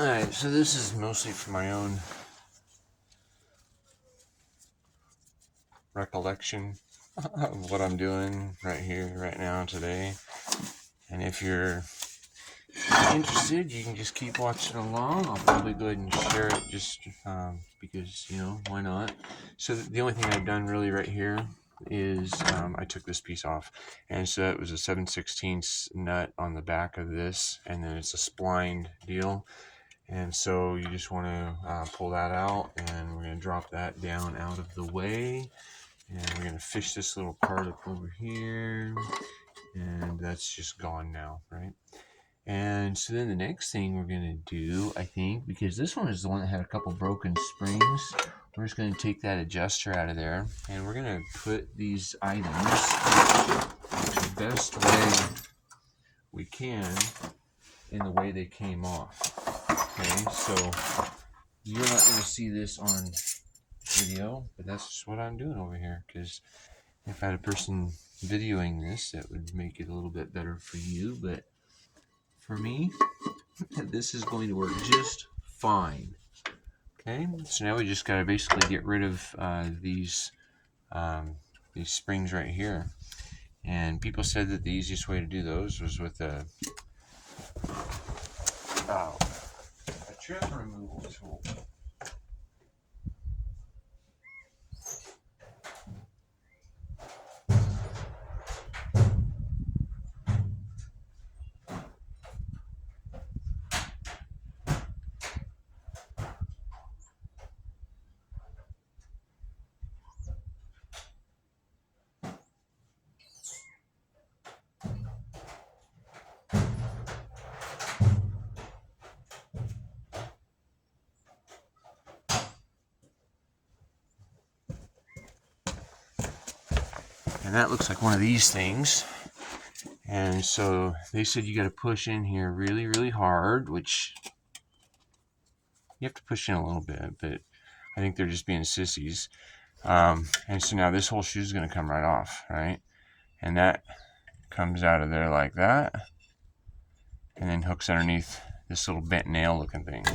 Alright, so this is mostly for my own recollection of what I'm doing right here, right now, today. And if you're interested, you can just keep watching along. I'll probably go ahead and share it just because, you know, why not? So the only thing I've done really right here is I took this piece off, and so it was a 7/16 nut on the back of this, and then it's a splined deal. And so you just want to pull that out, and we're going to drop that down out of the way, and we're going to fish this little part up over here, and that's just gone now, right? And so then the next thing we're going to do, I think, because this one is the one that had a couple broken springs, we're just going to take that adjuster out of there, and we're going to put these items the best way we can in the way they came off. Okay, so you're not going to see this on video, but that's just what I'm doing over here, because if I had a person videoing this, that would make it a little bit better for you, but for me, this is going to work just fine. Okay, so now we just got to basically get rid of these springs right here. And people said that the easiest way to do those was with a trim removal tool. And that looks like one of these things. And so they said you got to push in here really, really hard, which you have to push in a little bit, but I think they're just being sissies. And so now this whole shoe is going to come right off, right? And that comes out of there like that, and then hooks underneath this little bent nail looking thing.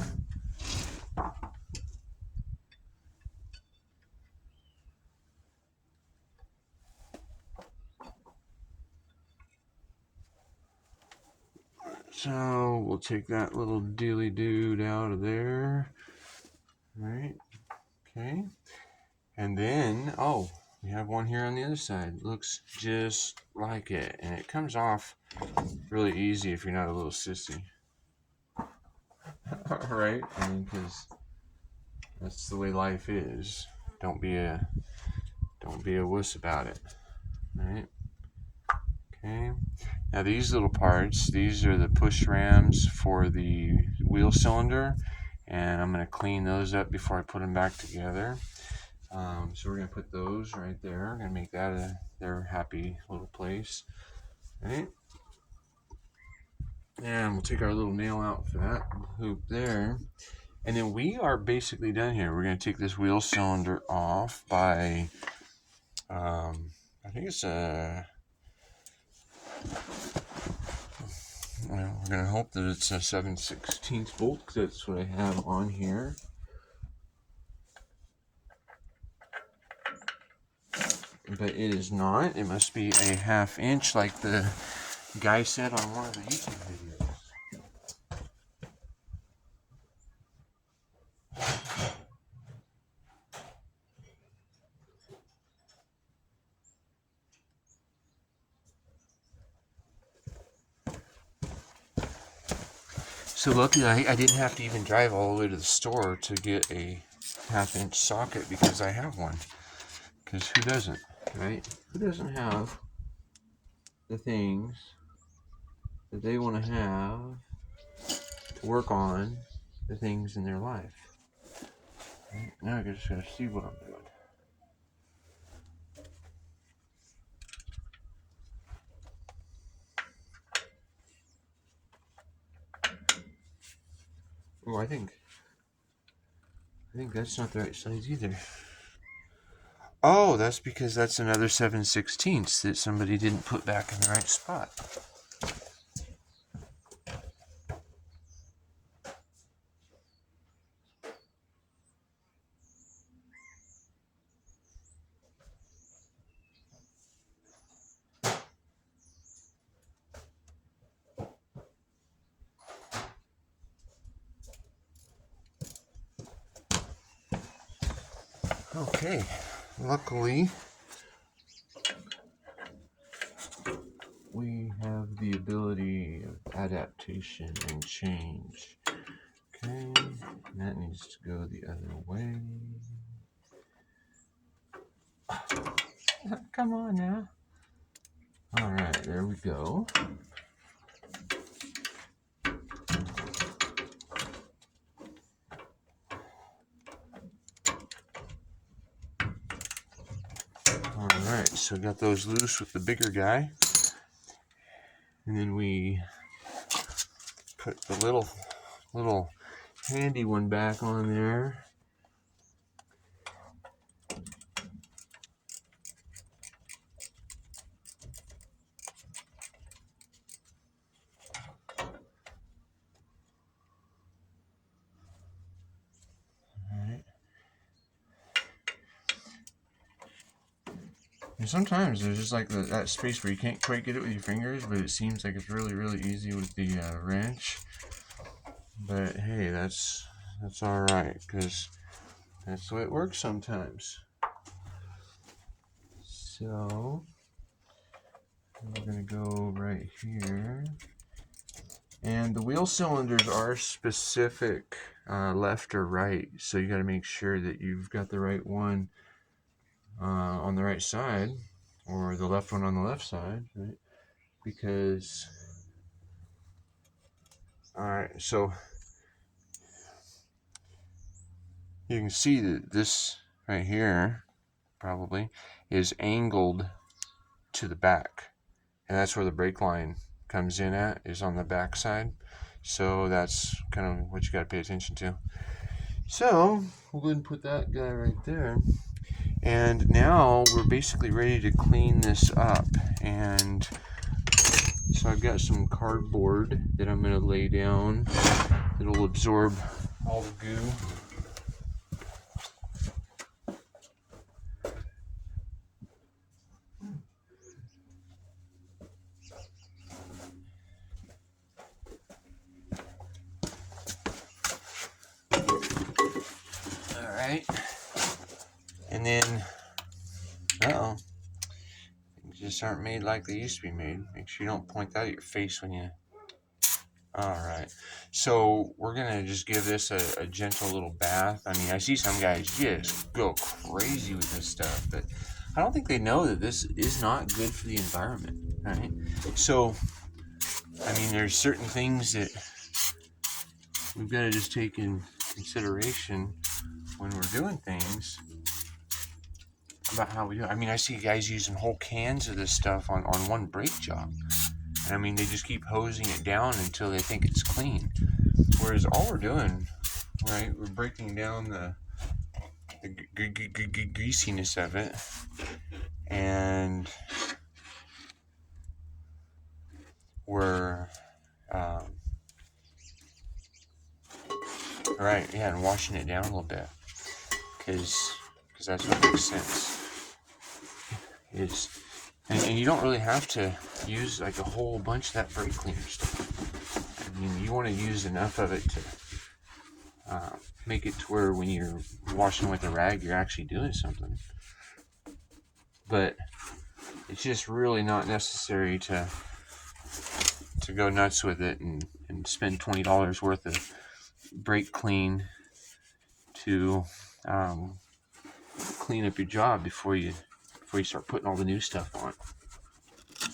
So we'll take that little dealy dude out of there. Right. Okay. And then, oh, we have one here on the other side. Looks just like it. And it comes off really easy if you're not a little sissy. Right? I mean, because that's the way life is. Don't be a wuss about it. Right? Okay. Now these little parts, these are the push rams for the wheel cylinder, and I'm going to clean those up before I put them back together. So we're going to put those right there. I'm going to make that their happy little place. Right? And we'll take our little nail out for that hoop there. And then we are basically done here. We're going to take this wheel cylinder off by, I think it's a... Well, we're going to hope that it's a 7/16 bolt, because that's what I have on here. But it is not. It must be a 1/2 inch like the guy said on one of the YouTube videos. So luckily I didn't have to even drive all the way to the store to get a 1/2 inch socket, because I have one. Because who doesn't, right? Who doesn't have the things that they want to have to work on the things in their life? Right? Now I just gotta see what I'm doing. Oh, I think that's not the right size either. Oh, that's because that's another 7/16 that somebody didn't put back in the right spot. Okay, luckily we have the ability of adaptation and change. Okay, that needs to go the other way. Come on now. All right, there we go. All right, so got those loose with the bigger guy. And then we put the little handy one back on there. And sometimes there's just like that space where you can't quite get it with your fingers, but it seems like it's really, really easy with the wrench. But hey, that's all right, because that's the way it works sometimes. So we're gonna go right here, and the wheel cylinders are specific left or right, so you got to make sure that you've got the right one on the right side, or the left one on the left side, right? Because, all right, so you can see that this right here probably is angled to the back, and that's where the brake line comes in at, is on the back side. So that's kind of what you got to pay attention to. So we'll go ahead and put that guy right there. And now we're basically ready to clean this up. And so I've got some cardboard that I'm going to lay down. It'll absorb all the goo. All right. And then, just aren't made like they used to be made. Make sure you don't point that at your face when you... Alright, so we're gonna just give this a gentle little bath. I mean, I see some guys just go crazy with this stuff, but I don't think they know that this is not good for the environment, right? So, I mean, there's certain things that we've got to just take in consideration when we're doing things about how we do it. I mean, I see guys using whole cans of this stuff on one brake job. And I mean, they just keep hosing it down until they think it's clean. Whereas all we're doing, right, we're breaking down the greasiness of it. And we're, right, yeah, and washing it down a little bit. Because that's what makes sense. And you don't really have to use like a whole bunch of that brake cleaner stuff. I mean, you want to use enough of it to make it to where when you're washing with a rag, you're actually doing something. But it's just really not necessary to go nuts with it and spend $20 worth of brake clean to clean up your job before you start putting all the new stuff on,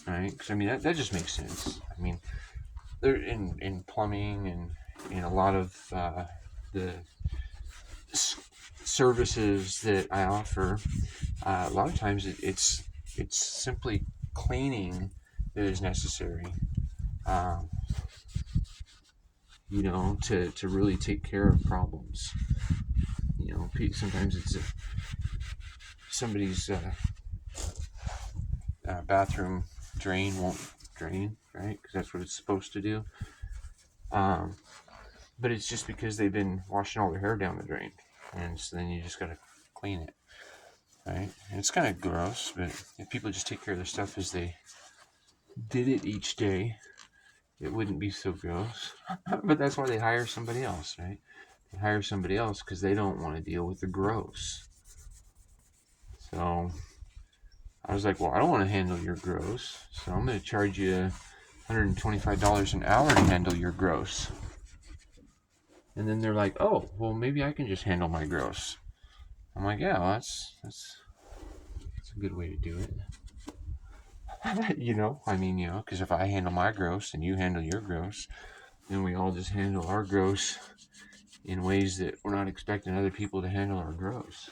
right? Because I mean that just makes sense. I mean, they're in plumbing and in a lot of the services that I offer. A lot of times it's simply cleaning that is necessary. You know, to really take care of problems. You know, sometimes it's somebody's bathroom drain won't drain, right? Because that's what it's supposed to do. But it's just because they've been washing all their hair down the drain, and so then you just gotta clean it, right? And it's kind of gross, but if people just take care of their stuff as they did it each day, it wouldn't be so gross. But that's why they hire somebody else, right? They hire somebody else because they don't want to deal with the gross. So I was like, well, I don't want to handle your gross, so I'm going to charge you $125 an hour to handle your gross. And then they're like, oh, well, maybe I can just handle my gross. I'm like, yeah, well, that's a good way to do it. Because if I handle my gross and you handle your gross, then we all just handle our gross in ways that we're not expecting other people to handle our gross.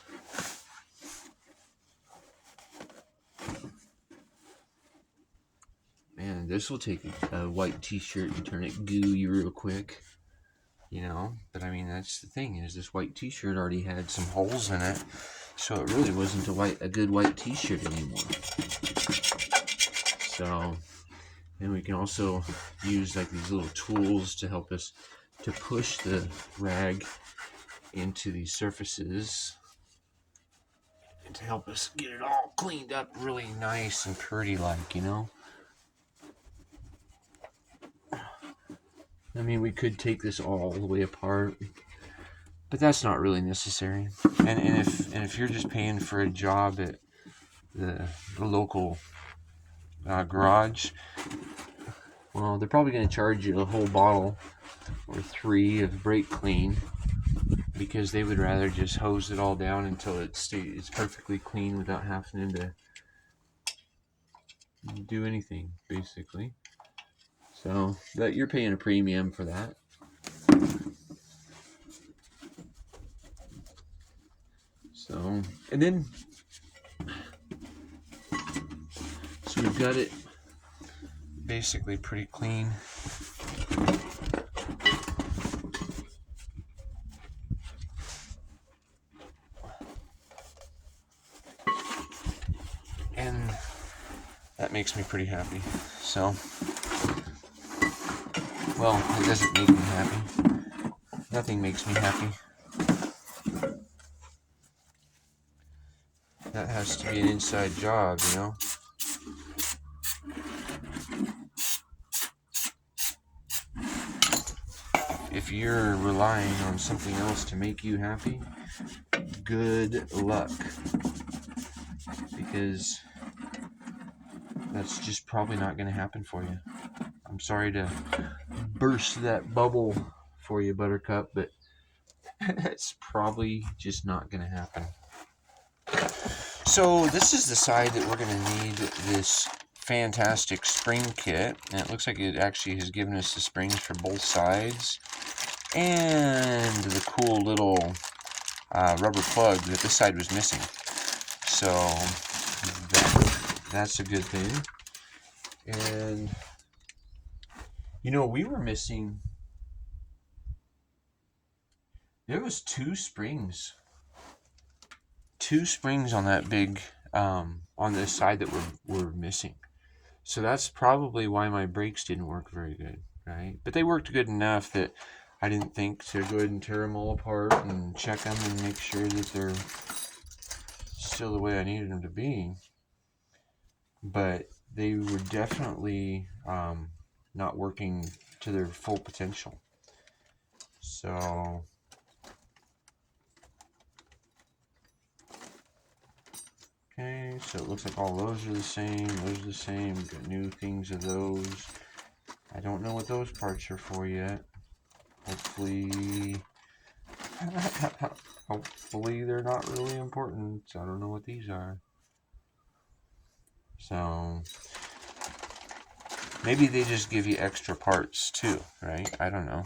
Man, this will take a white t-shirt and turn it gooey real quick. But I mean, that's the thing, is this white t-shirt already had some holes in it, so it really wasn't a good white t-shirt anymore. So, and we can also use like these little tools to help us to push the rag into these surfaces and to help us get it all cleaned up really nice and pretty like, I mean, we could take this all the way apart, but that's not really necessary. And if you're just paying for a job at the local garage, well, they're probably going to charge you a whole bottle or 3 of brake clean, because they would rather just hose it all down until it's perfectly clean without having to do anything, basically. So that you're paying a premium for that. So, and then, so we've got it basically pretty clean. And that makes me pretty happy. So, well, it doesn't make me happy. Nothing makes me happy. That has to be an inside job, If you're relying on something else to make you happy, good luck. Because that's just probably not going to happen for you. I'm sorry to burst that bubble for you, Buttercup, but that's probably just not going to happen. So this is the side that we're going to need this fantastic spring kit, and it looks like it actually has given us the springs for both sides, and the cool little rubber plug that this side was missing. So that's a good thing. And we were missing, there was 2 springs on that big on this side that were missing. So that's probably why my brakes didn't work very good, right? But they worked good enough that I didn't think to go ahead and tear them all apart and check them and make sure that they're still the way I needed them to be. But they were definitely not working to their full potential. So okay, so it looks like all those are the same. Those are the same. We've got new things of those. I don't know what those parts are for yet. Hopefully they're not really important. I don't know what these are. So maybe they just give you extra parts too, right? I don't know.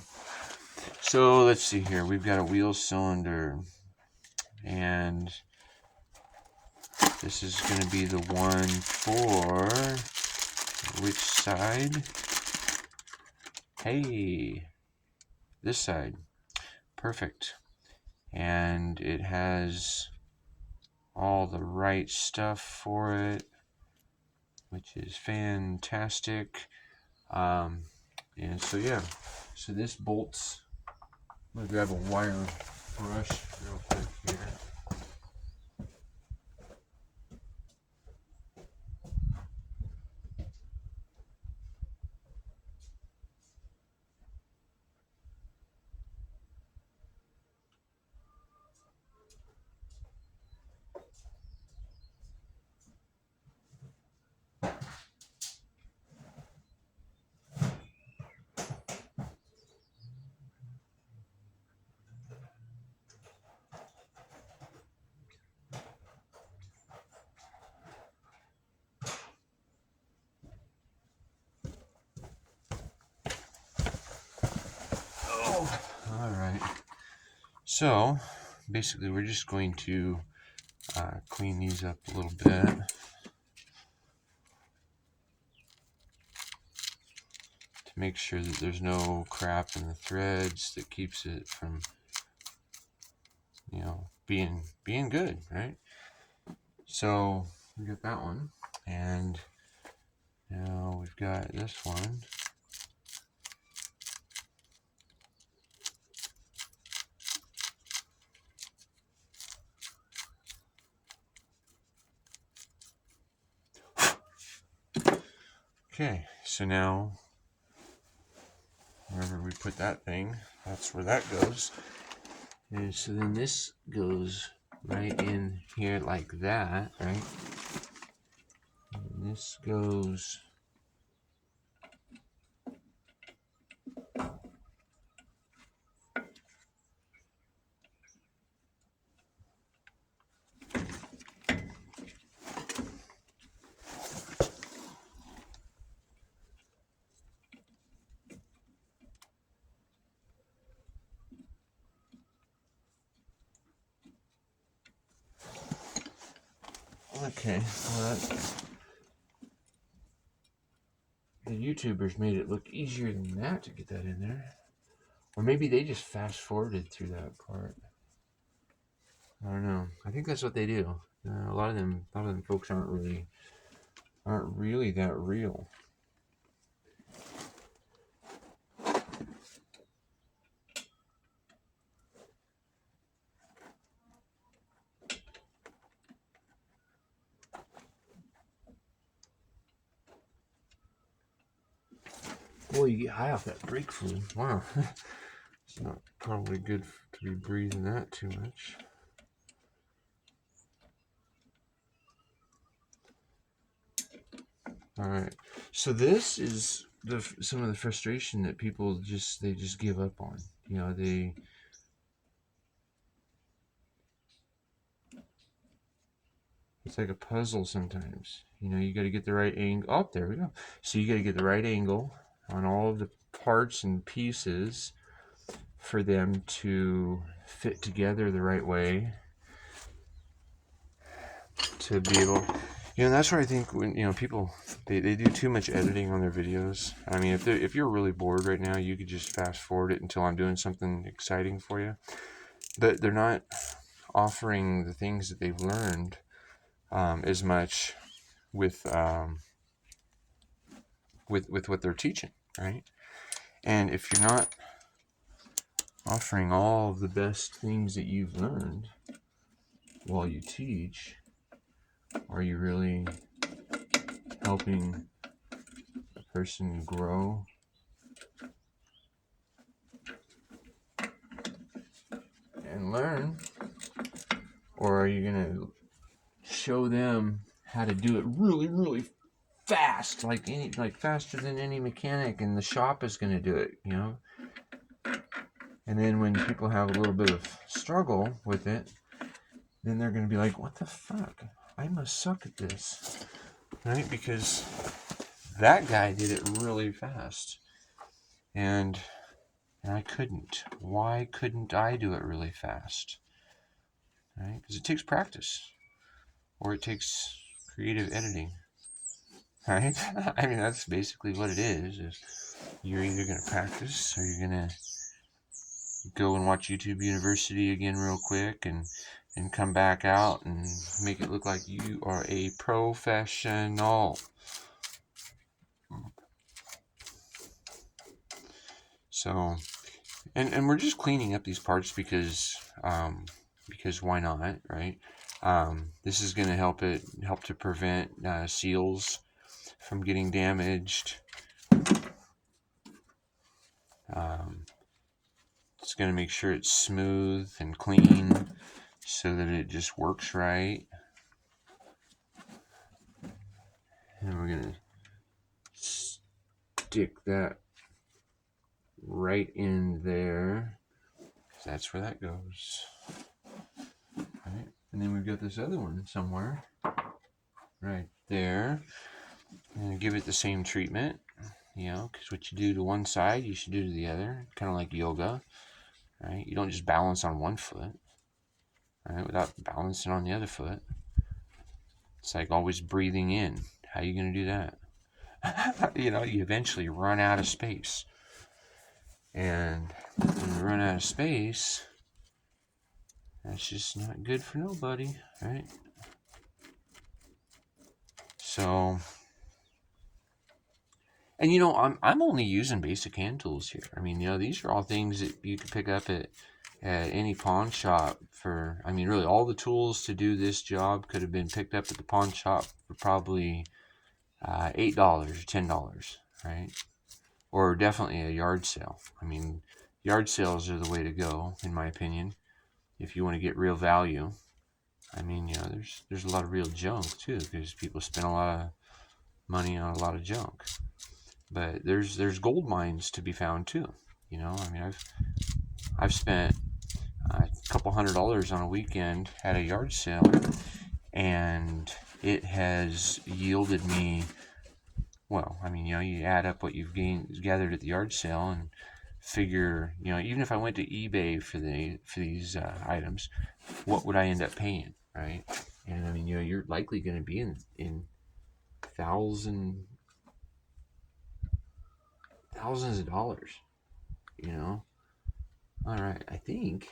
So let's see here. We've got a wheel cylinder, and this is going to be the one for which side? Hey, this side. Perfect. And it has all the right stuff for it, which is fantastic. And so yeah, so this bolts. I'm gonna grab a wire brush real quick here. All right. So basically we're just going to clean these up a little bit. To make sure that there's no crap in the threads that keeps it from, you know, being good, right? So we got that one, and now we've got this one. Okay, so now wherever we put that thing, that's where that goes. And so then this goes right in here like that, right? And this goes okay. Well, the YouTubers made it look easier than that to get that in there. Or maybe they just fast forwarded through that part. I don't know. I think that's what they do. A lot of them folks aren't really that real. Boy, you get high off that brake fluid. Wow. It's not probably good to be breathing that too much. All right. So this is some of the frustration that people just give up on. You know, it's like a puzzle sometimes. You know, you got to get the right angle. Oh, there we go. So you got to get the right angle on all of the parts and pieces for them to fit together the right way to be able, you know, that's where I think when, you know, people they do too much editing on their videos. I mean, if you're really bored right now, you could just fast forward it until I'm doing something exciting for you. But they're not offering the things that they've learned as much with what they're teaching, right? And if you're not offering all of the best things that you've learned while you teach, are you really helping a person grow and learn? Or are you going to show them how to do it really fast, like faster than any mechanic in the shop is going to do it, you know? And then when people have a little bit of struggle with it, then they're going to be like, what the fuck? I must suck at this, right? Because that guy did it really fast, and I couldn't. Why couldn't I do it really fast? Right? Because it takes practice, or it takes creative editing, right? I mean, that's basically what it is you're either going to practice, or you're going to go and watch YouTube University again real quick and come back out and make it look like you are a professional. So, and we're just cleaning up these parts because why not, right? This is going to help to prevent seals from getting damaged. It's going to make sure it's smooth and clean so that it just works right. And we're going to stick that right in there. That's where that goes. Right? And then we've got this other one somewhere right there. And give it the same treatment, you know, because what you do to one side, you should do to the other, kind of like yoga. right? You don't just balance on one foot, right, without balancing on the other foot. It's like always breathing in. How are you going to do that? You know, you eventually run out of space. And when you run out of space, that's just not good for nobody, right? So, and you know, I'm only using basic hand tools here. I mean, you know, these are all things that you could pick up at any pawn shop for. I mean, really, all the tools to do this job could have been picked up at the pawn shop for probably $8 or $10, right? Or definitely a yard sale. I mean, yard sales are the way to go, in my opinion, if you want to get real value. I mean, you know, there's a lot of real junk too, because people spend a lot of money on a lot of junk. But there's gold mines to be found too. You know, I mean, I've spent a couple $100 on a weekend at a yard sale, and it has yielded me. Well, I mean, you know, you add up what you've gathered at the yard sale, and figure, you know, even if I went to eBay for these items, what would I end up paying, right? And I mean, you know, you're likely going to be in thousands of dollars, you know. All right, I think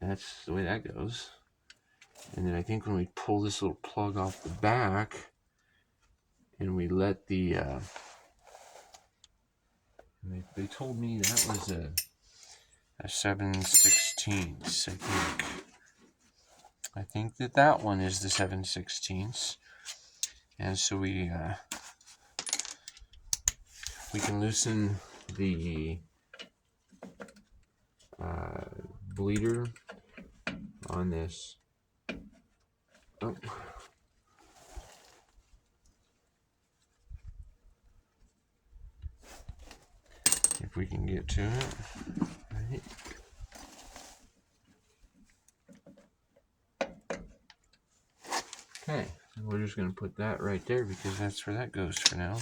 that's the way that goes. And then I think when we pull this little plug off the back and we let the they told me that was a 7/16. I think that one is the 7/16. And so we can loosen the bleeder on this. Oh. If we can get to it, right? Okay, and we're just going to put that right there because that's where that goes for now.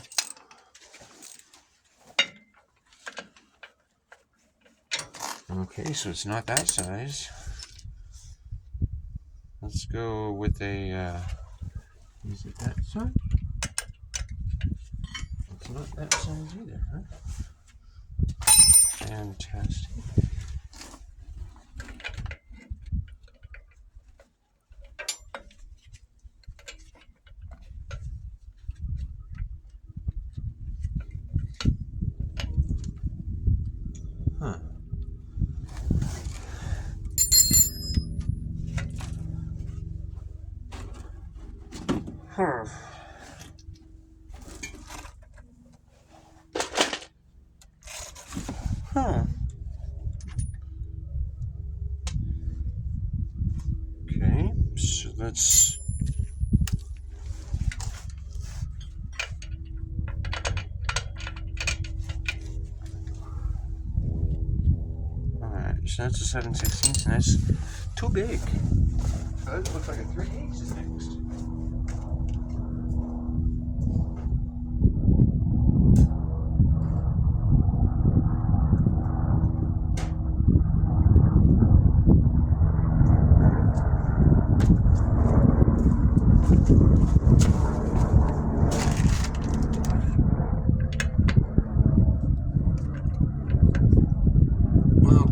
Okay, so it's not that size. Let's go with a, is it that size? It's not that size either, huh? Fantastic. Huh. Huh. Huh. Okay, so let's... Alright, so that's a 7/16, and that's too big. So that looks like a 3/8 is next.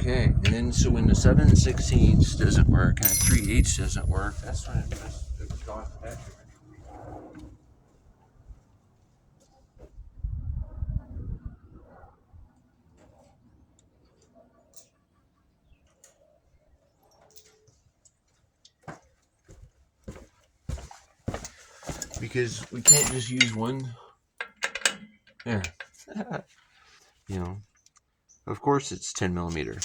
Okay, and then so when the 7/16 doesn't work and a 3/8 doesn't work, that's when it goes back. Because we can't just use one. There. You know, of course it's 10 millimeter,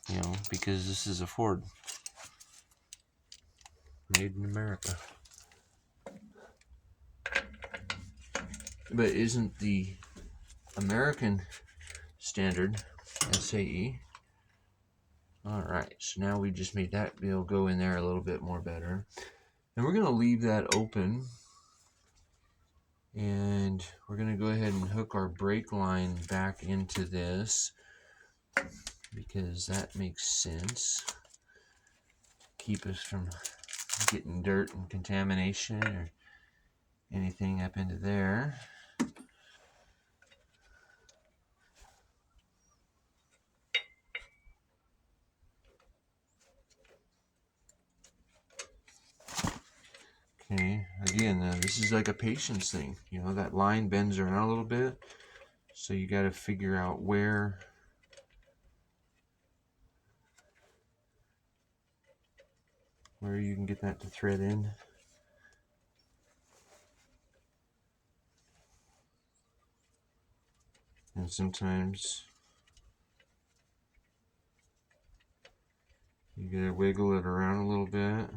you know, because this is a Ford. Made in America. But isn't the American standard SAE? Alright, so now we just made that bill go in there a little bit more better. And we're going to leave that open. And we're going to go ahead and hook our brake line back into this. because that makes sense. Keep us from getting dirt and contamination or anything up into there. Okay, again, this is like a patience thing. You know, that line bends around a little bit, so you got to figure out where you can get that to thread in. And sometimes you gotta wiggle it around a little bit.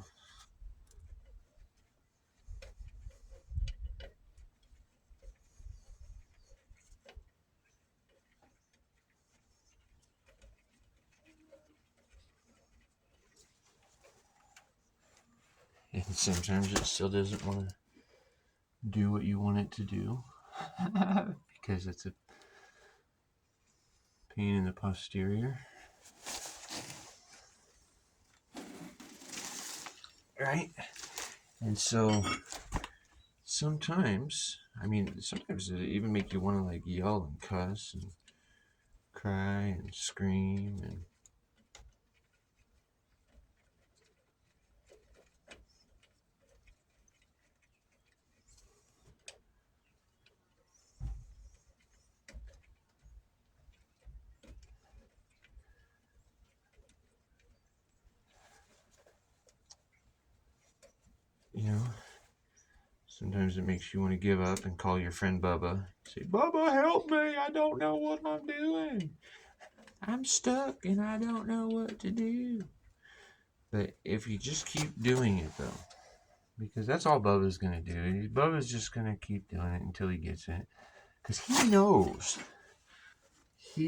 And sometimes it still doesn't want to do what you want it to do because it's a pain in the posterior. Right? And so sometimes it even make you want to like yell and cuss and cry and scream and sometimes it makes you want to give up and call your friend Bubba. Say, Bubba, help me. I don't know what I'm doing. I'm stuck and I don't know what to do. But if you just keep doing it, though, because that's all Bubba's going to do. Bubba's just going to keep doing it until he gets it. Because he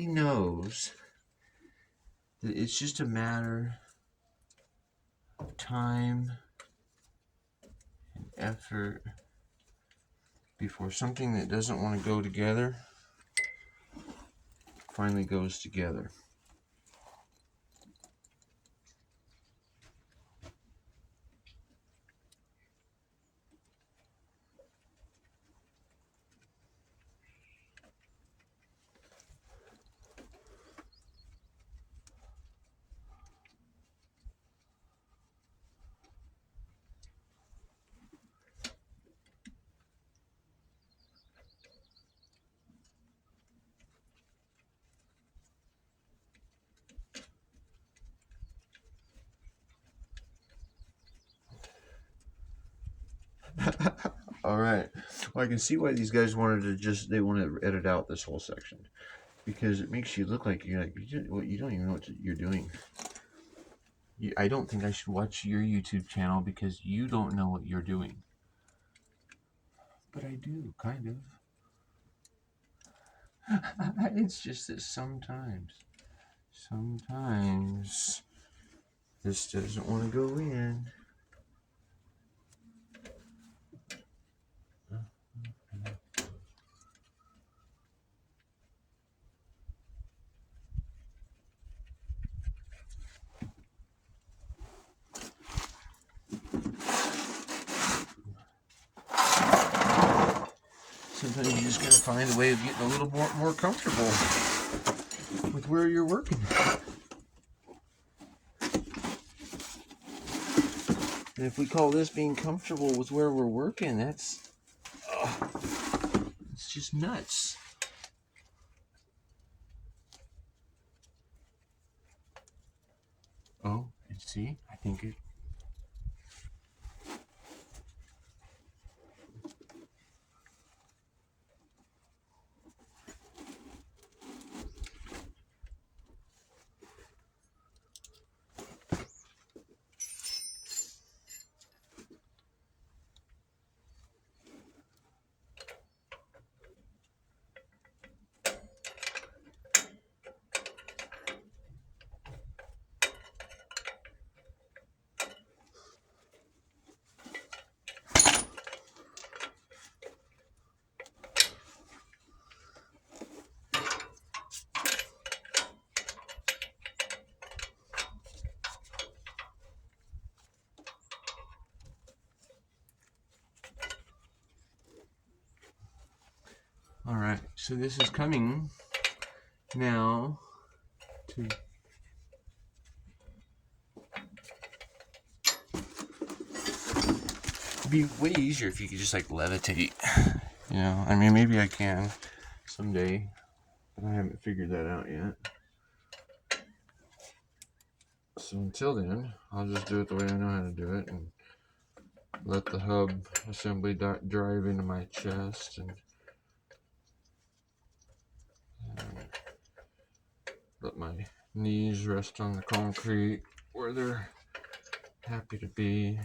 knows that it's just a matter of time and effort before something that doesn't want to go together finally goes together. All right. Well, I can see why these guys want to edit out this whole section, because it makes you look like you don't even know what you're doing. I don't think I should watch your YouTube channel because you don't know what you're doing. But I do, kind of. It's just that sometimes this doesn't want to go in. Sometimes you just gotta find a way of getting a little more comfortable with where you're working. And if we call this being comfortable with where we're working, it's just nuts. Oh, and see, I think it. All right, so this is coming now to be way easier if you could just like levitate. You know, I mean, maybe I can someday, but I haven't figured that out yet. So until then, I'll just do it the way I know how to do it and let the hub assembly drive into my chest and let my knees rest on the concrete where they're happy to be.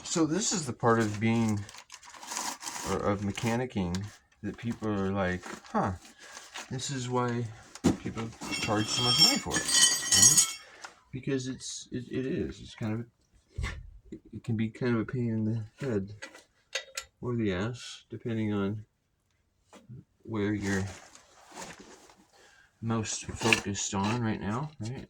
So this is the part of being, or of mechanicking, that people are like, huh, this is why people charge so much money for it. Right? Because it is. It's kind of, it can be kind of a pain in the head or the ass, depending on where you're most focused on right now, right?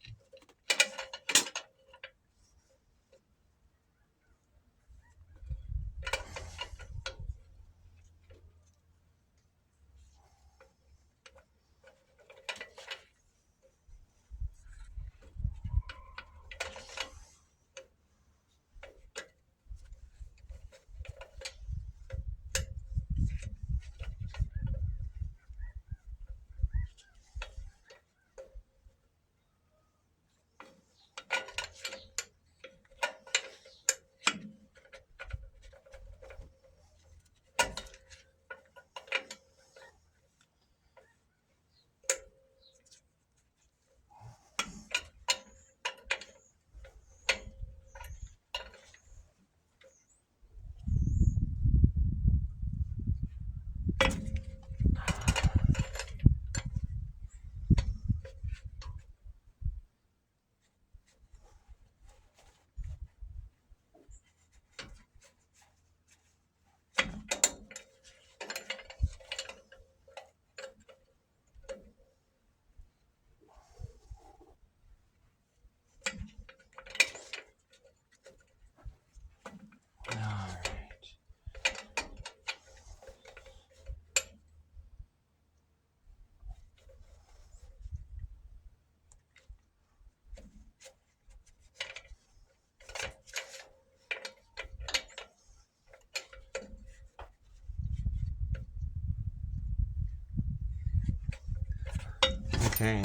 Okay,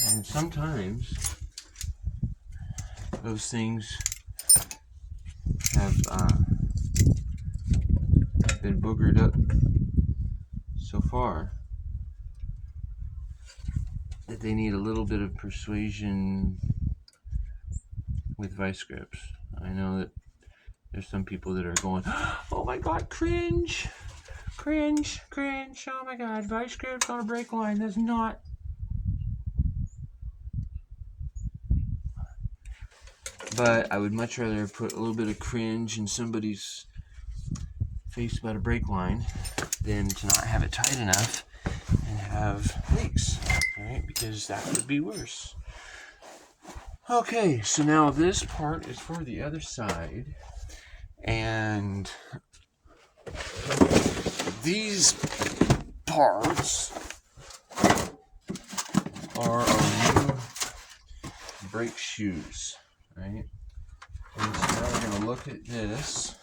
and sometimes those things have been boogered up so far that they need a little bit of persuasion with vice grips. I know that there's some people that are going, oh my god, cringe, cringe, cringe, oh my god, vice grips on a brake line, that's not. But I would much rather put a little bit of cringe in somebody's face about a brake line than to not have it tight enough and have leaks, right? Because that would be worse. Okay, so now this part is for the other side, and these parts are our new brake shoes, right? And so now we're going to look at this.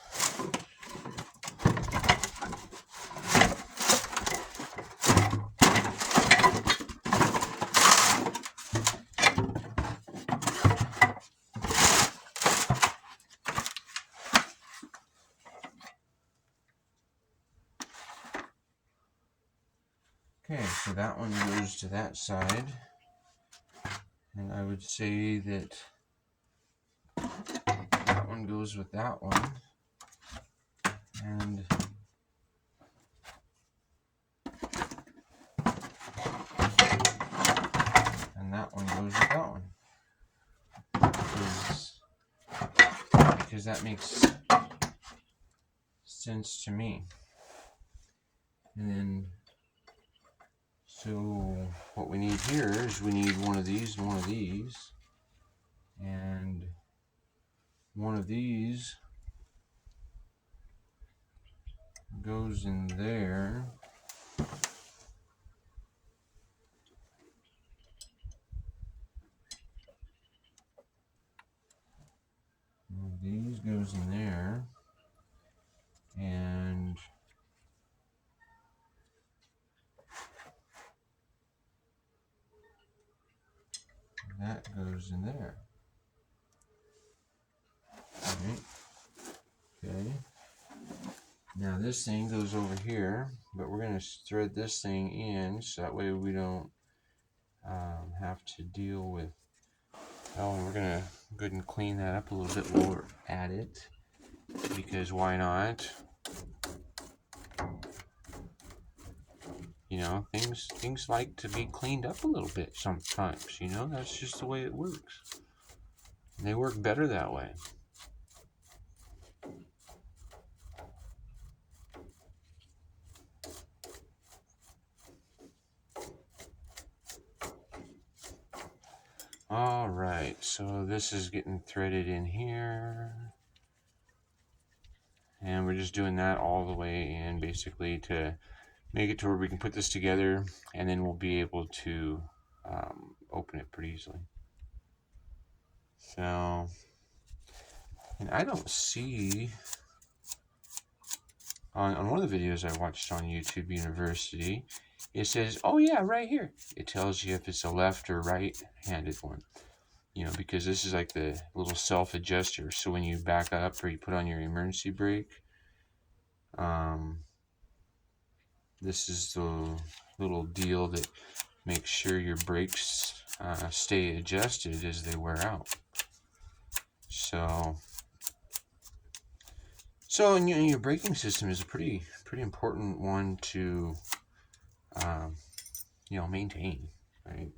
so that one goes to that side, and I would say that that one goes with that one, and that one goes with that one, because that makes sense to me. And then, so what we need here is we need one of these and one of these, and one of these goes in there. One of these goes in there, and that goes in there. Right. Okay. Now this thing goes over here, but we're going to thread this thing in so that way we don't have to deal with. Oh, and we're going to go ahead and clean that up a little bit while we're at it, because why not? You know, things like to be cleaned up a little bit sometimes. You know, that's just the way it works. And they work better that way. All right, so this is getting threaded in here, and we're just doing that all the way in, basically, to make it to where we can put this together, and then we'll be able to open it pretty easily. So, and I don't see on one of the videos I watched on YouTube University, it says, oh yeah, right here. It tells you if it's a left or right-handed one. You know, because this is like the little self-adjuster. So when you back up or you put on your emergency brake, this is the little deal that makes sure your brakes stay adjusted as they wear out. So and your braking system is a pretty important one to you know, maintain, right?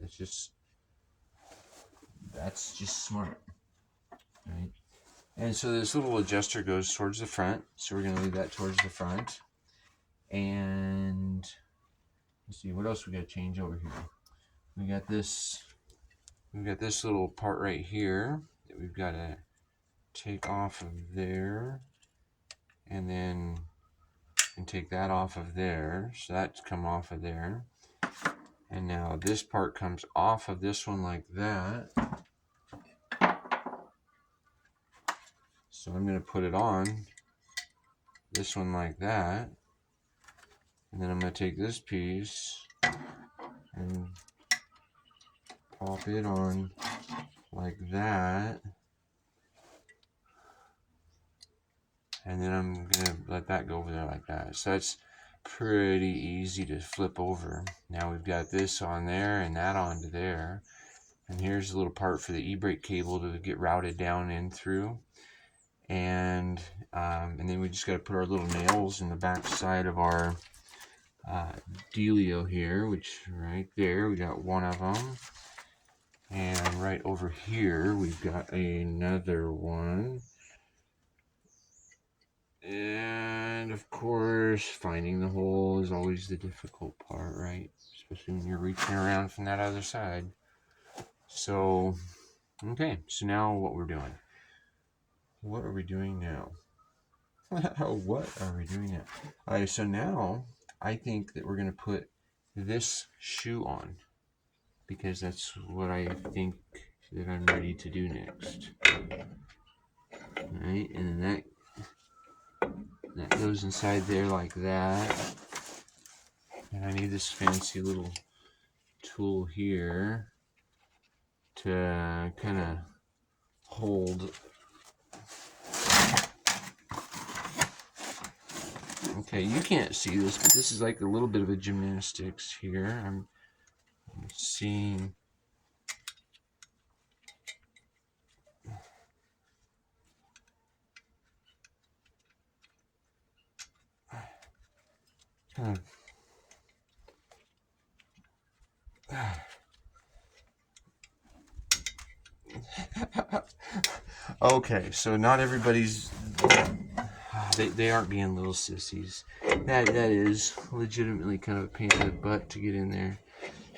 That's just smart, right? And so this little adjuster goes towards the front, so we're going to leave that towards the front. And let's see, what else we got to change over here? We've got this little part right here that we've got to take off of there, and then take that off of there, so that's come off of there. And now this part comes off of this one like that. So I'm going to put it on this one like that. And then I'm going to take this piece and pop it on like that. And then I'm going to let that go over there like that. So that's pretty easy to flip over. Now we've got this on there and that onto there. And here's a little part for the e-brake cable to get routed down in through. And then we just got to put our little nails in the back side of our dealio here, which right there, we got one of them. And right over here, we've got another one. And of course, finding the hole is always the difficult part, right? Especially when you're reaching around from that other side. So, okay, so now what we're doing. What are we doing now? What are we doing now? All right, so now I think that we're going to put this shoe on, because that's what I think that I'm ready to do next. All right, and then that goes inside there like that. And I need this fancy little tool here to kind of hold. Okay, you can't see this, but this is like a little bit of a gymnastics here. I'm seeing. Okay, so not everybody's. They aren't being little sissies. That is legitimately kind of a pain in the butt to get in there.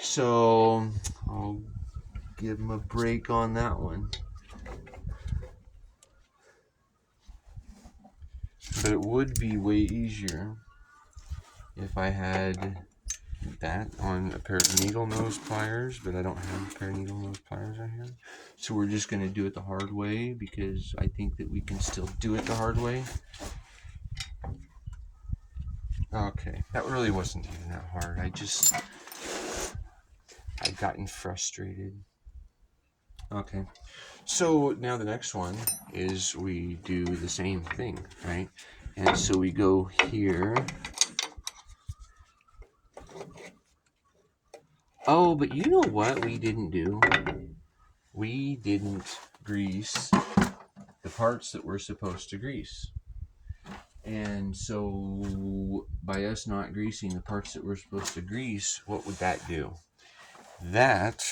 So I'll give them a break on that one. But it would be way easier if I had that on a pair of needle nose pliers, but I don't have a pair of needle nose pliers right here. So we're just going to do it the hard way because I think that we can still do it the hard way. Okay, that really wasn't even that hard. I'd gotten frustrated. Okay, so now the next one is we do the same thing, right? And so we go here. Oh, but you know what we didn't do? We didn't grease the parts that we're supposed to grease. And so by us not greasing the parts that we're supposed to grease, what would that do? That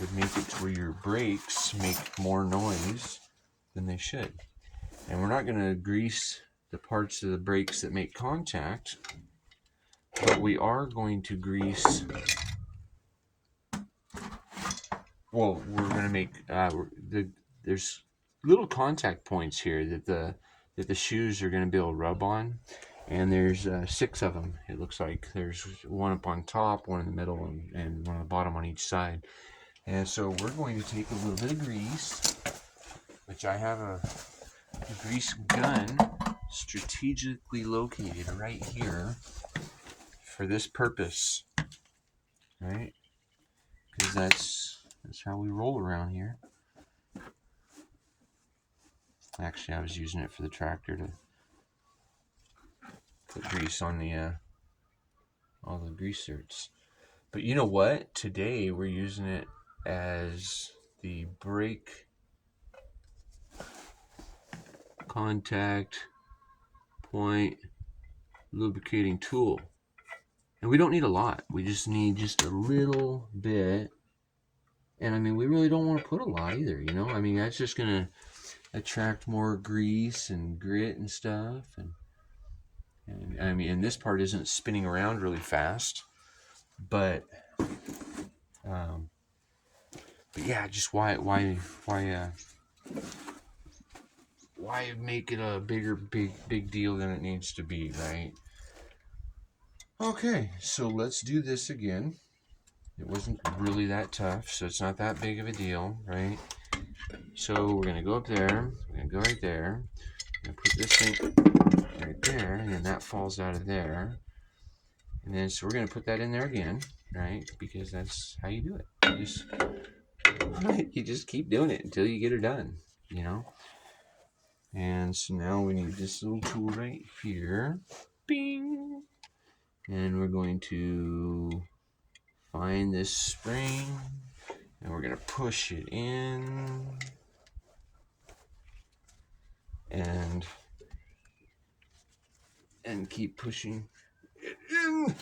would make it to where your brakes make more noise than they should. And we're not going to grease the parts of the brakes that make contact, but we are going to grease. Well, we're going to make there's little contact points here that the shoes are going to be able to rub on, and there's 6 of them. It looks like there's one up on top, one in the middle, and one on the bottom on each side. And so we're going to take a little bit of grease, which I have a grease gun strategically located right here for this purpose, right? Because that's how we roll around here. Actually, I was using it for the tractor to put grease on the all the grease certs. But you know what? Today we're using it as the brake contact point lubricating tool. And we don't need a lot. We just need just a little bit. And I mean, we really don't want to put a lot either, you know? I mean, that's just going to attract more grease and grit and stuff. And I mean, and this part isn't spinning around really fast. But yeah, just why make it a big deal than it needs to be, right? Okay, so let's do this again. It wasn't really that tough, so it's not that big of a deal, right? So we're gonna go up there, we're gonna go right there, we're gonna put this thing right there, and then that falls out of there. And then so we're gonna put that in there again, right? Because that's how you do it. You just keep doing it until you get it done, you know? And so now we need this little tool right here. Bing! And we're going to find this spring, and we're going to push it in. And keep pushing it in.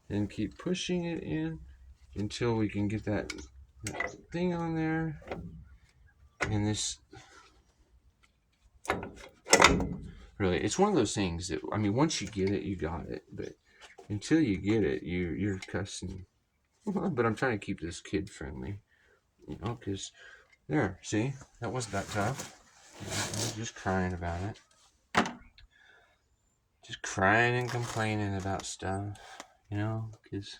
And keep pushing it in until we can get that thing on there. And this, really, it's one of those things that, I mean, once you get it, you got it. But until you get it, you're cussing. But I'm trying to keep this kid friendly, you know, because there, see, that wasn't that tough. I was just crying about it. Just crying and complaining about stuff, you know, because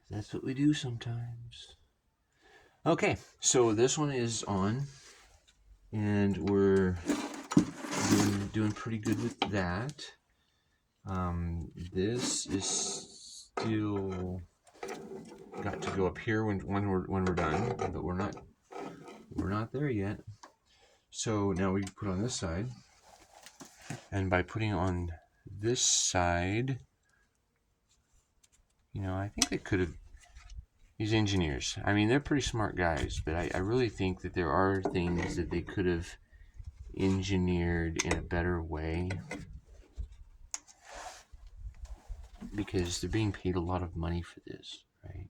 that's what we do sometimes. Okay, so this one is on, and we're doing pretty good with that. This is still got to go up here when we're done, but we're not there yet. So now we put on this side. And by putting on this side, you know, I think they could have, these engineers, I mean, they're pretty smart guys, but I really think that there are things that they could have engineered in a better way, because they're being paid a lot of money for this, right?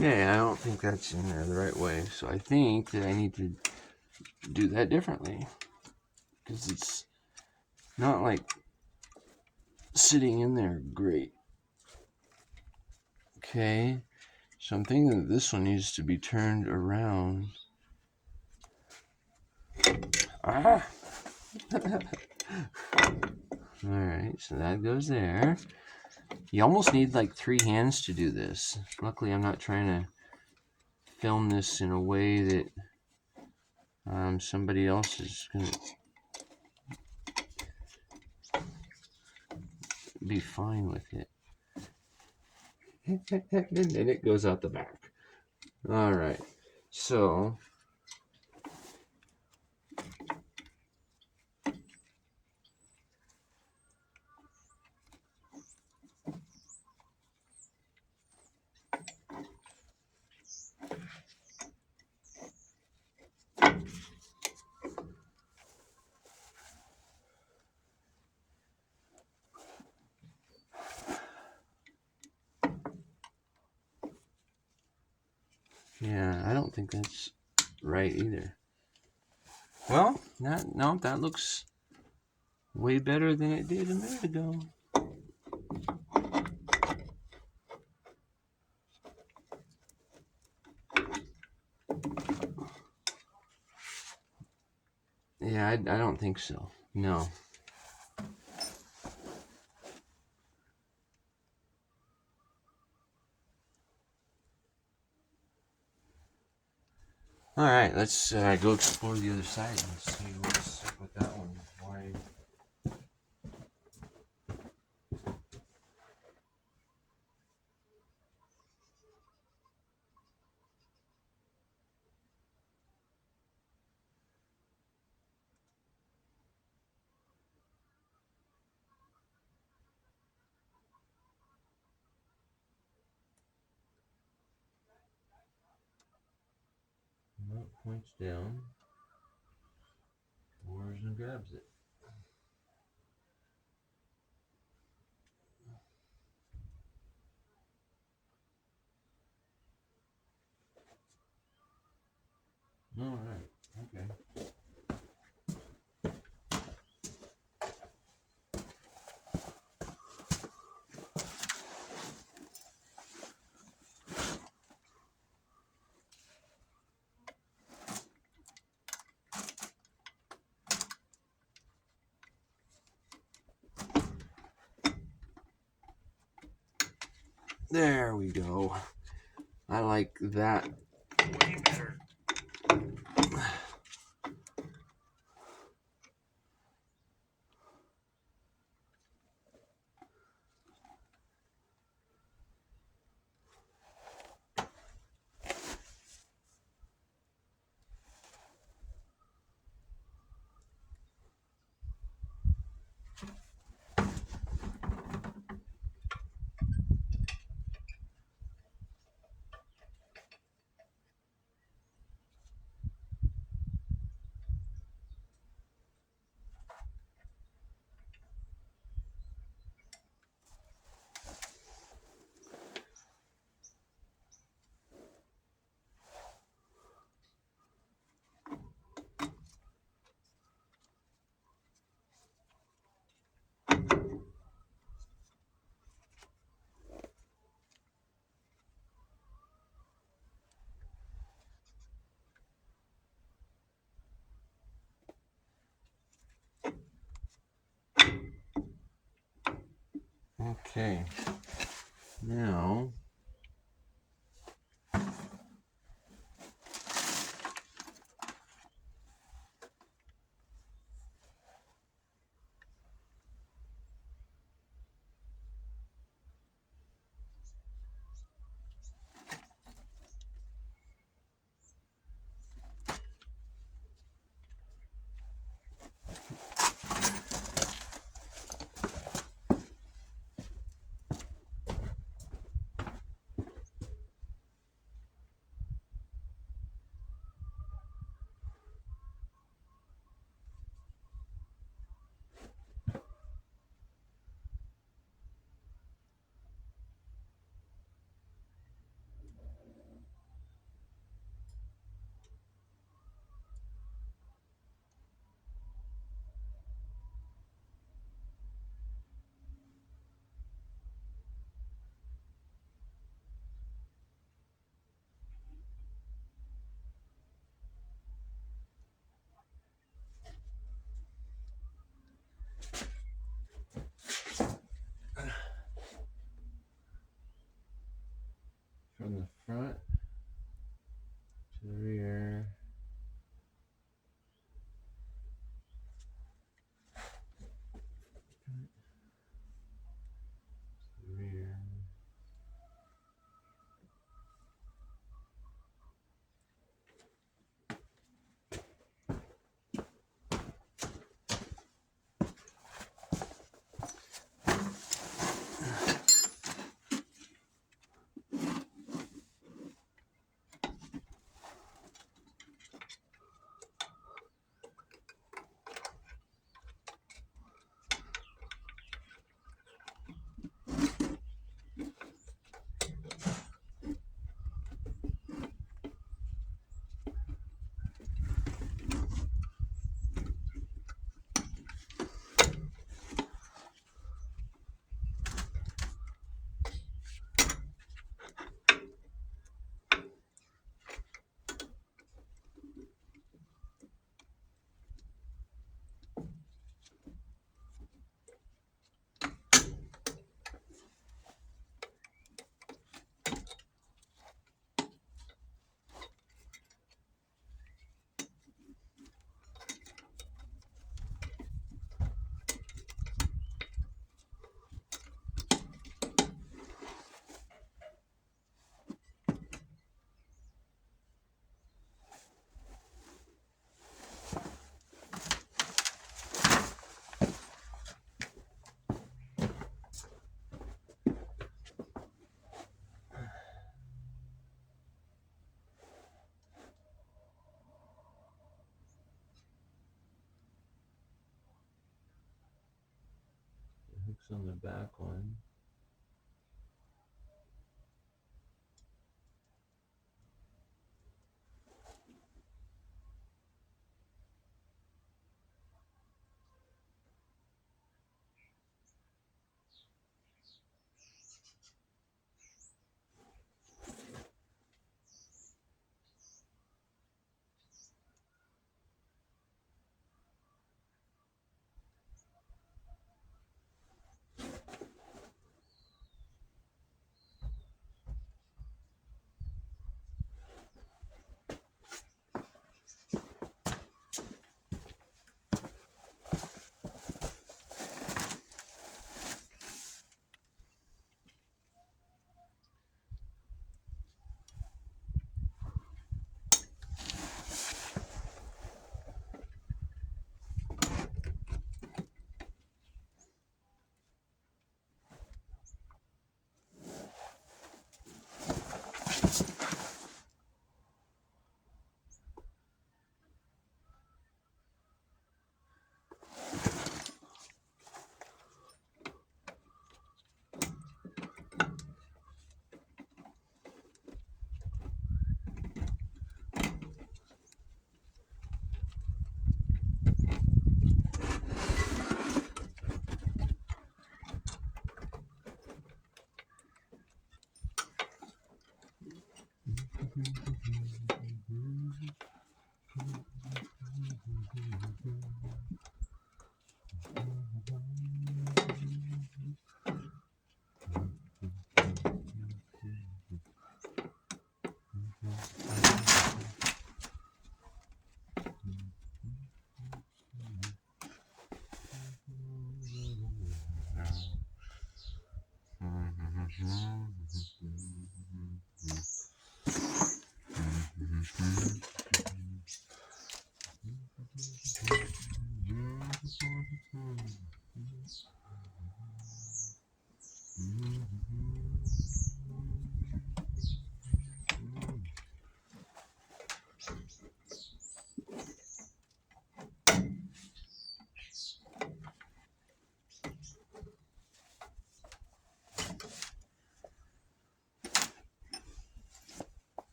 Yeah, I don't think that's in there the right way, so I think that I need to do that differently, because it's not like sitting in there great. Okay, so I'm thinking that this one needs to be turned around. Ah! Alright, so that goes there. You almost need like 3 hands to do this. Luckily, I'm not trying to film this in a way that somebody else is going to be fine with it. And then it goes out the back. Alright, so yeah, I don't think that's right either. Well, no, that looks way better than it did a minute ago. Yeah, I don't think so. No. All right, let's go explore the other side and see what's up with that one. Why? Well, it points down, pours and grabs it. All right, okay. There we go. I like that way better. Okay, now from the front to the rear. Rear. The hook's on the back one.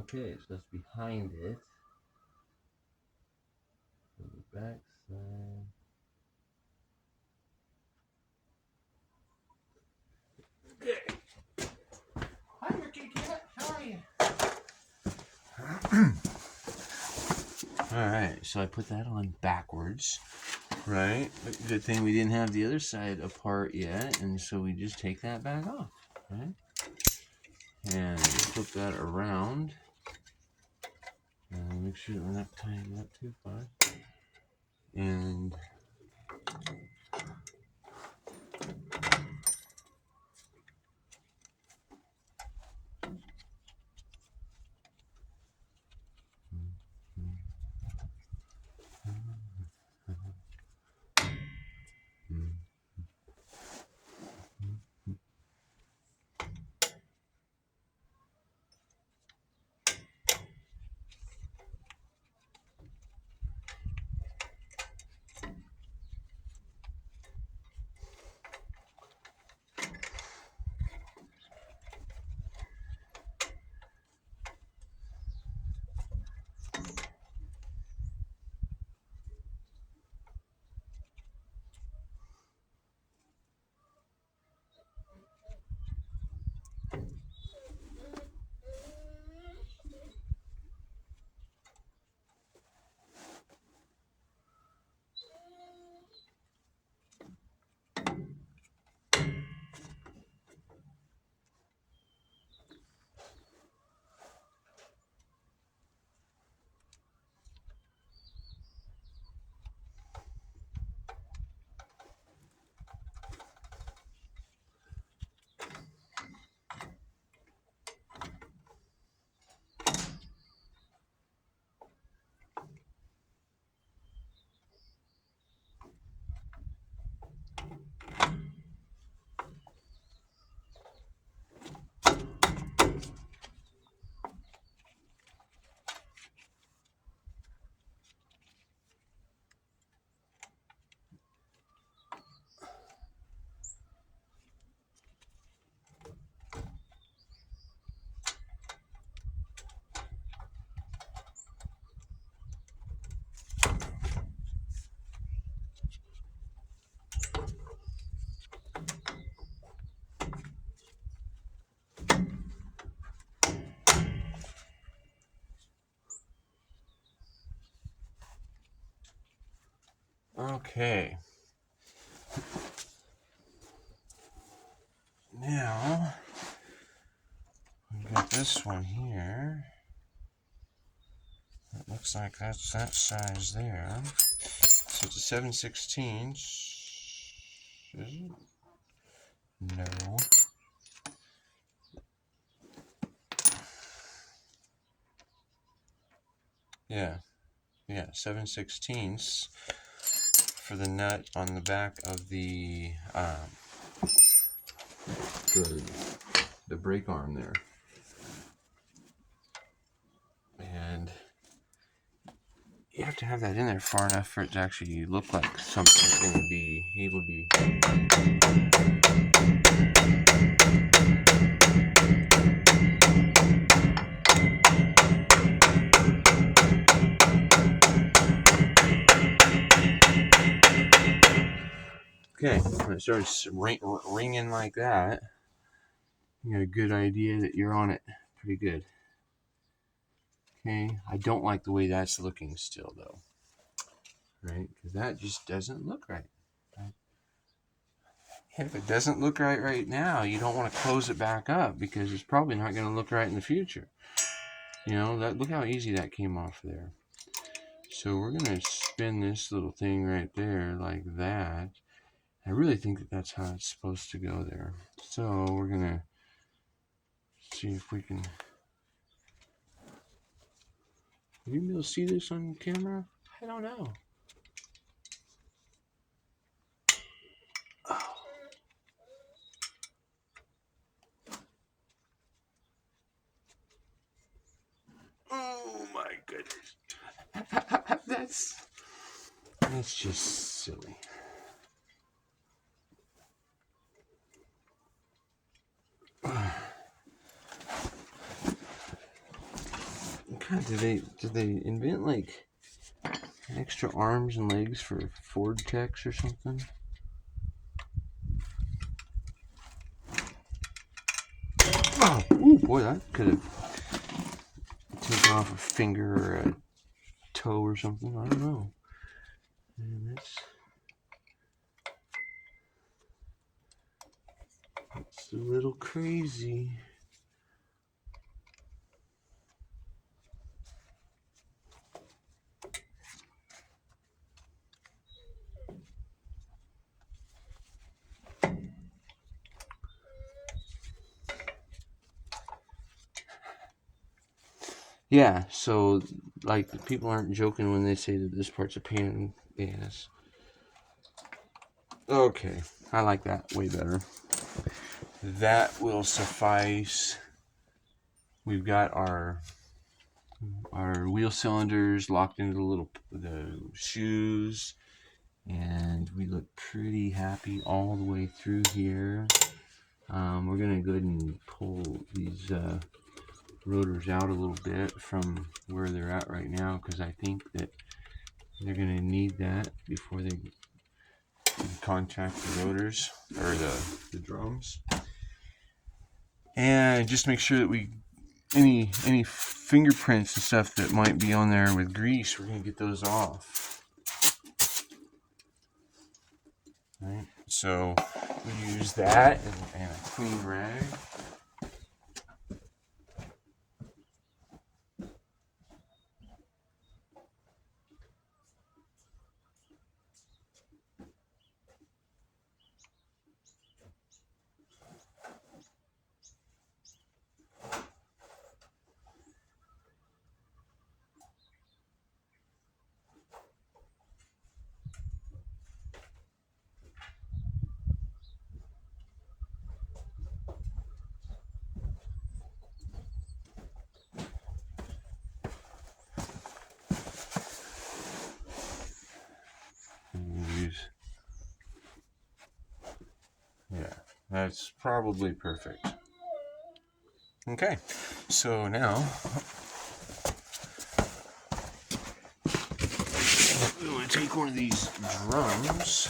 Okay, so that's behind it. On the back side. Okay. Hi, your kitty cat. How are you? Alright, so I put that on backwards. Right? Good thing we didn't have the other side apart yet, and so we just take that back off. Right? And flip that around. And make sure we're not tying it up too far. And okay. Now we've got this one here. It looks like that's that size there. So it's a 7/16. Is it? No. Yeah. 7/16 for the nut on the back of the brake arm there. And you have to have that in there far enough for it to actually look like something's going to be able to be. Okay, when it starts ringing like that, you got a good idea that you're on it pretty good. Okay, I don't like the way that's looking still though, right? Because that just doesn't look right. If it doesn't look right now, you don't want to close it back up because it's probably not going to look right in the future. You know, look how easy that came off there. So we're going to spin this little thing right there like that. I really think that that's how it's supposed to go there. So we're going to see if we can... Are you able to see this on camera? I don't know. Oh my goodness. That's just silly. God, did they invent like extra arms and legs for Ford techs or something? Oh, ooh, boy, that could have taken off a finger or a toe or something. I don't know. And that's a little crazy. Yeah, so like the people aren't joking when they say that this part's a pain in the ass. Okay, I like that way better. That will suffice. We've got our wheel cylinders locked into the shoes, and we look pretty happy all the way through here. We're gonna go ahead and pull these rotors out a little bit from where they're at right now, because I think that they're gonna need that before they contact the rotors or the drums. And just make sure that we any fingerprints and stuff that might be on there with grease, we're gonna get those off. Right, so we use that and a clean rag. Yeah, that's probably perfect. Okay, so now we want to take one of these drums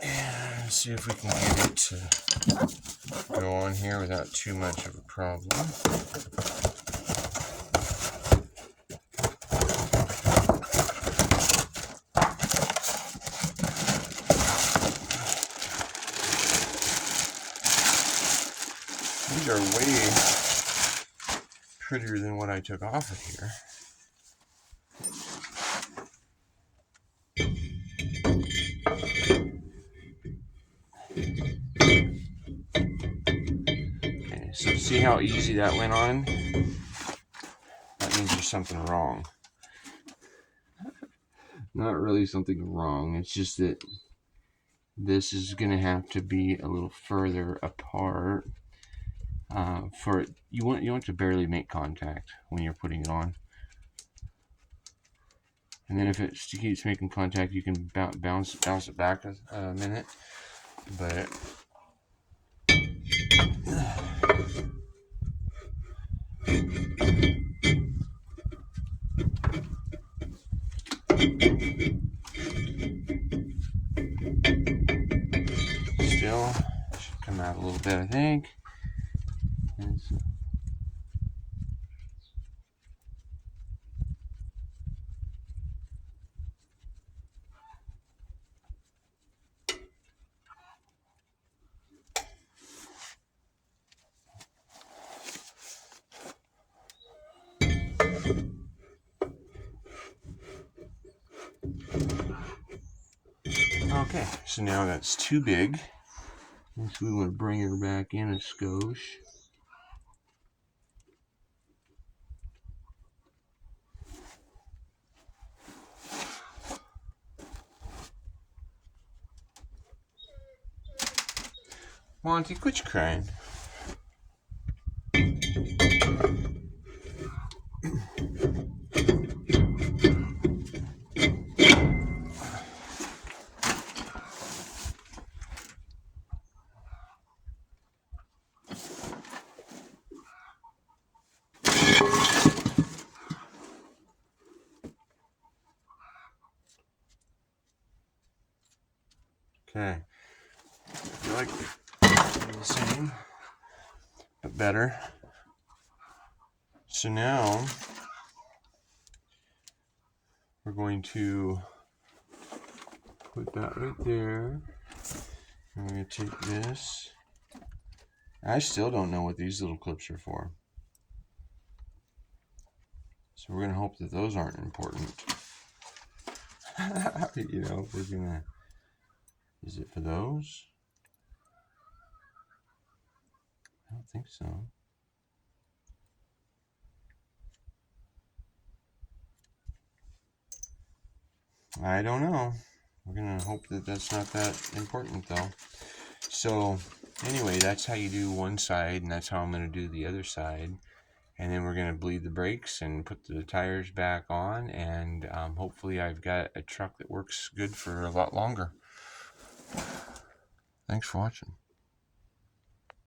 and see if we can get it to go on here without too much of a problem. These are way prettier than what I took off of here. Okay, so see how easy that went on? That means there's something wrong. Not really something wrong, it's just that this is going to have to be a little further apart. For it, you want to barely make contact when you're putting it on, and then if it keeps making contact, you can bounce it back a minute. But still should come out a little bit, I think. Okay, so now that's too big. So we want to bring her back in a skosh. Monty, quit crying. Okay. I feel like the same, but better. So now we're going to put that right there. I'm going to take this. I still don't know what these little clips are for. So we're going to hope that those aren't important. You know, we're going to... Is it for those? I don't think so. I don't know. We're going to hope that that's not that important though. So anyway, that's how you do one side, and that's how I'm going to do the other side. And then we're going to bleed the brakes and put the tires back on, and hopefully I've got a truck that works good for a lot longer. Thanks for watching.